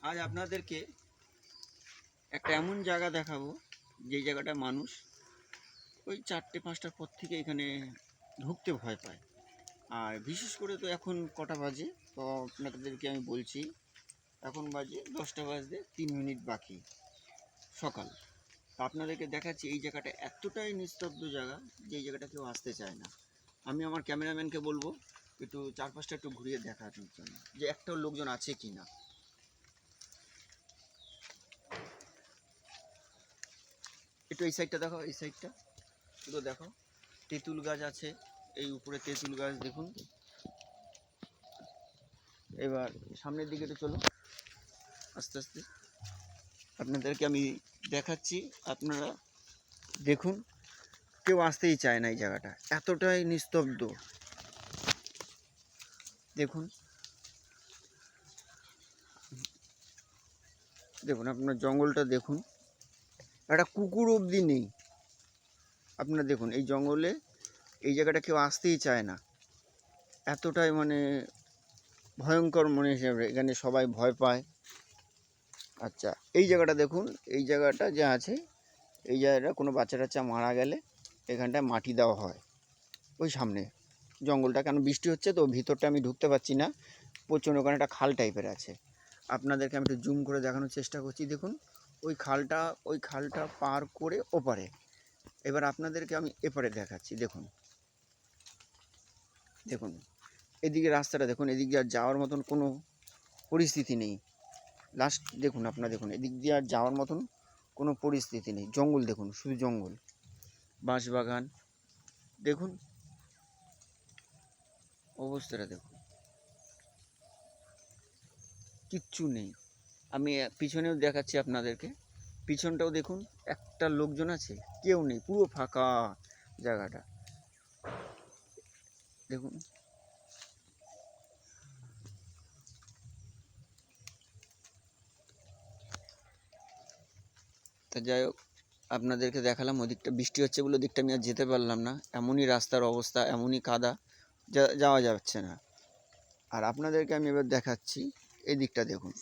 আজ আপনাদেরকে একটা এমন জায়গা দেখাবো যেই জায়গাটা মানুষ ওই 4টে-5টার পর থেকে এখানে ঢুকতে ভয় পায়। আর বিশেষ করে তো এখন কটা বাজে, তো আপনাদেরকে আমি বলছি, এখন বাজে 10টা বাজতে 3 মিনিট বাকি সকাল। তো আপনাদেরকে দেখাচ্ছি এই জায়গাটা এতটাই নিস্তব্ধ জায়গা যে এই জায়গাটা কেউ আসতে চায় না। আমি আমার ক্যামেরাম্যানকে বলবো একটু চারপাশটা একটু ঘুরিয়ে দেখার জন্য, যে একটাও লোকজন আছে কি না। একটু এই সাইডটা দেখো, এই সাইডটা পুরো দেখো, তেঁতুল গাছ আছে, এই উপরে তেঁতুল গাছ দেখুন। এবার সামনের দিকে একটু চলো, আস্তে আস্তে আপনাদেরকে আমি দেখাচ্ছি, আপনারা দেখুন। কেউ আসতেই চায় না এই জায়গাটা, এতটাই নিস্তব্ধ। দেখুন দেখুন আপনার জঙ্গলটা দেখুন, একটা কুকুর অবধি নেই। আপনারা দেখুন এই জঙ্গলে এই জায়গাটা কেউ আসতেই চায় না, এতটাই মানে ভয়ঙ্কর মনে হিসাবে এখানে সবাই ভয় পায়। আচ্ছা, এই জায়গাটা দেখুন, এই জায়গাটা যে আছে, এই জায়গাটা কোনো বাচ্চা টাচ্চা মারা গেলে এখানটায় মাটি দেওয়া হয়। ওই সামনে জঙ্গলটা, কেন বৃষ্টি হচ্ছে তো ভিতরটা আমি ঢুকতে পারছি না, প্রচণ্ড, ওখানে একটা খাল টাইপের আছে। আপনাদেরকে আমি একটু জুম করে দেখানোর চেষ্টা করছি। দেখুন ওই খালটা পার করে ওপারে, এবার আপনাদেরকে আমি এপারে দেখাচ্ছি। দেখুন দেখুন এদিকে রাস্তাটা দেখুন, এদিক দিয়ে আর যাওয়ার মতন কোনো পরিস্থিতি নেই। লাস্ট দেখুন, আপনারা দেখুন এদিক দিয়ে আর যাওয়ার মতন কোনো পরিস্থিতি নেই। জঙ্গল দেখুন, শুধু জঙ্গল, বাঁশবাগান দেখুন, অবস্থাটা দেখুন, কিচ্ছু নেই। আমি পিছনেও দেখাচ্ছি আপনাদেরকে, পিছনটাও দেখুন, একটা লোকজন আছে কেউ নেই, পুরো ফাঁকা জায়গাটা দেখুন। তা যাই হোক, আপনাদেরকে দেখালাম। ওদিকটা বৃষ্টি হচ্ছে বলে ওদিকটা আমি আর যেতে পারলাম না, এমনই রাস্তার অবস্থা, এমনই কাদা, যাওয়া যাচ্ছে না। আর আপনাদেরকে আমি এবার দেখাচ্ছি এই দিকটা দেখুন,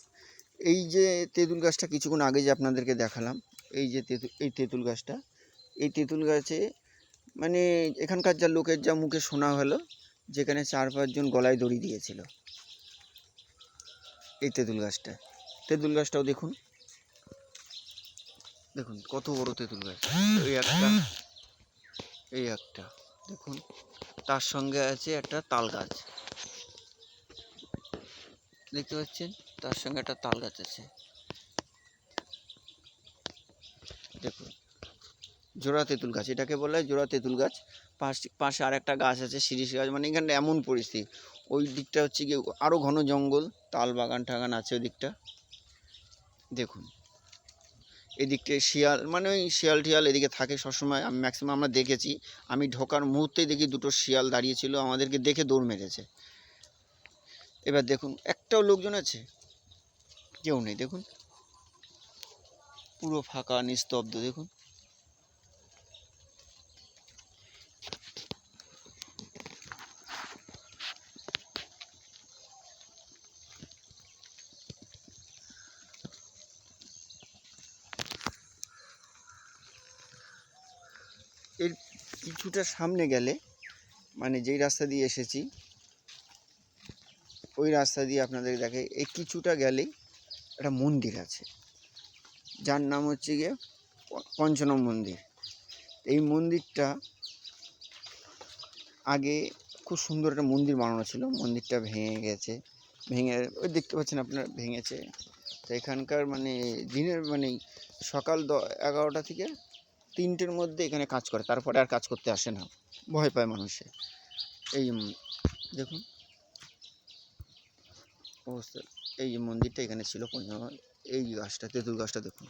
এই যে তেঁতুল গাছটা কিছুক্ষণ আগে যে আপনাদেরকে দেখালাম, এই যে তেঁতুল গাছটা, এই তেঁতুল গাছে মানে এখানকার যা লোকের যা মুখে শোনা হলো, যেখানে 4-5 জন গলায় দড়ি দিয়েছিল এই তেঁতুল গাছটাও দেখুন, দেখুন কত বড় তেঁতুল গাছ। এই একটা দেখুন, তার সঙ্গে আছে একটা তাল গাছ, দেখতে পাচ্ছেন, তার সঙ্গে একটা তাল গাছ আছে। দেখুন জোড়া তেঁতুল গাছ, এটাকে বলা হয় জোড়া তেঁতুল গাছ। পাশে আর একটা গাছ আছে শিরীষ গাছ, মানে এখানটা এমন পরিস্থিতি। ওই দিকটা হচ্ছে গিয়ে আরও ঘন জঙ্গল, তাল বাগান টাগান আছে ওই দিকটা দেখুন। এদিকটা শিয়াল, মানে ওই শিয়াল টিয়াল এদিকে থাকে সবসময়, আমি ম্যাক্সিমাম আমরা দেখেছি। আমি ঢোকার মুহূর্তেই দেখি দুটো শিয়াল দাঁড়িয়েছিল, আমাদেরকে দেখে দৌড় মেরেছে। এবার দেখুন একটাও লোকজন আছে, কেউ নেই। দেখুন পুরো ফাঁকা নিস্তব্ধ। দেখুন এর কিছুটা সামনে গেলে, মানে যেই রাস্তা দিয়ে এসেছি ওই রাস্তা দিয়ে আপনাদের দেখে এই কিছুটা গেলেই একটা মন্দির আছে, যার নাম হচ্ছে গিয়ে পঞ্চনম মন্দির। এই মন্দিরটা আগে খুব সুন্দর একটা মন্দির বানানো ছিল, মন্দিরটা ভেঙে গেছে, ওই দেখতে পাচ্ছেন আপনারা ভেঙেছে। তো এখানকার মানে দিনের মানে সকাল 11টা থেকে 3টের মধ্যে এখানে কাজ করে, তারপরে আর কাজ করতে আসে না, ভয় পায় মানুষে। এই দেখুন অবস্থা, এই যে মন্দিরটা এখানে ছিল পঞ্চনম। এই গাছটা, তেঁতুল গাছটা দেখুন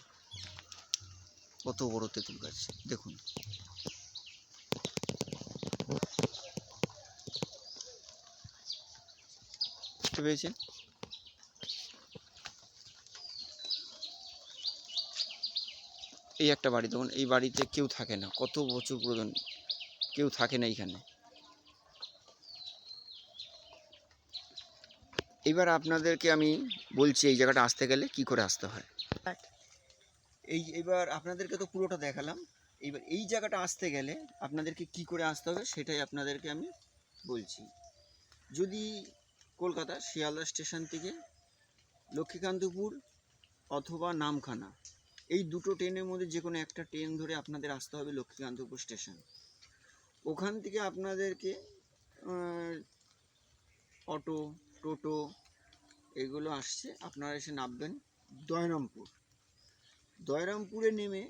কত বড় তেঁতুল গাছ, দেখুন বুঝতে পেরেছেন। এই একটা বাড়ি দেখুন, এই বাড়িতে কেউ থাকে না, কত বছর পুরনো, কেউ থাকে না এখানে। এবার আপনাদেরকে আমি বলছি এই জায়গাটা আসতে গেলে কি করে আসতে হয়। এবার আপনাদেরকে তো পুরোটা দেখালাম। এইবার এই জায়গাটা আসতে গেলে আপনাদেরকে কি করে আসতে হবে সেটাই আপনাদেরকে আমি বলছি। যদি কলকাতা শিয়ালদা স্টেশন থেকে লক্ষ্মীকান্তপুর অথবা নামখানা এই দুটো ট্রেনের মধ্যে যে কোনো একটা ট্রেন ধরে আপনাদের আসতে হবে লক্ষ্মীকান্তপুর স্টেশন। ওখান থেকে আপনাদেরকে অটো, টোটো এগুলো আসছে, আপনারা এসে নামবেন দয়রামপুর। দয়রামপুরে নেমে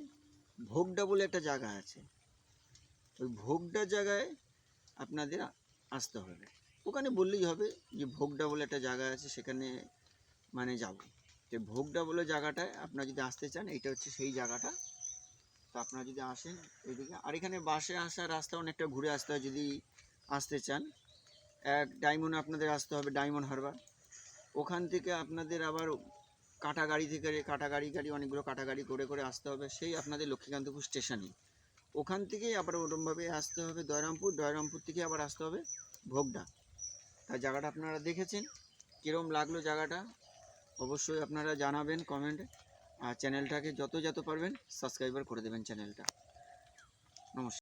ভোগডা বলে একটা জায়গা আছে, ওই ভোগডা জায়গায় আপনাদের আসতে হবে। ওখানে বললেই হবে যে ভোগডা বলে একটা জায়গা আছে, সেখানে মানে যাব। তো ভোগডা বলে জায়গাটায় আপনারা যদি আসতে চান, এইটা হচ্ছে সেই জায়গাটা। তো আপনারা যদি আসেন এইদিকে, আর এখানে বাসে আসার রাস্তা অনেকটা ঘুরে আসতে হয় যদি আসতে চান। ডায়মন্ড আপনাদের আসতে হবে, ডায়মন্ড হারবার। ওখান থেকে আপনাদের আবার কাটা গাড়ি থেকে গাড়ি অনেকগুলো কাটা গাড়ি করে করে আসতে হবে সেই আপনাদের লক্ষ্মীকান্তপুর স্টেশনে। ওখান থেকেই আবার ওরমভাবে আসতে হবে দয়রামপুর। দয়রামপুর থেকে আবার আসতে হবে ভোগডা। তাই জায়গাটা আপনারা দেখেছেন, কীরকম লাগলো জায়গাটা অবশ্যই আপনারা জানাবেন কমেন্টে। আর চ্যানেলটাকে যত পারবেন সাবস্ক্রাইবার করে দেবেন চ্যানেলটা। নমস্কার।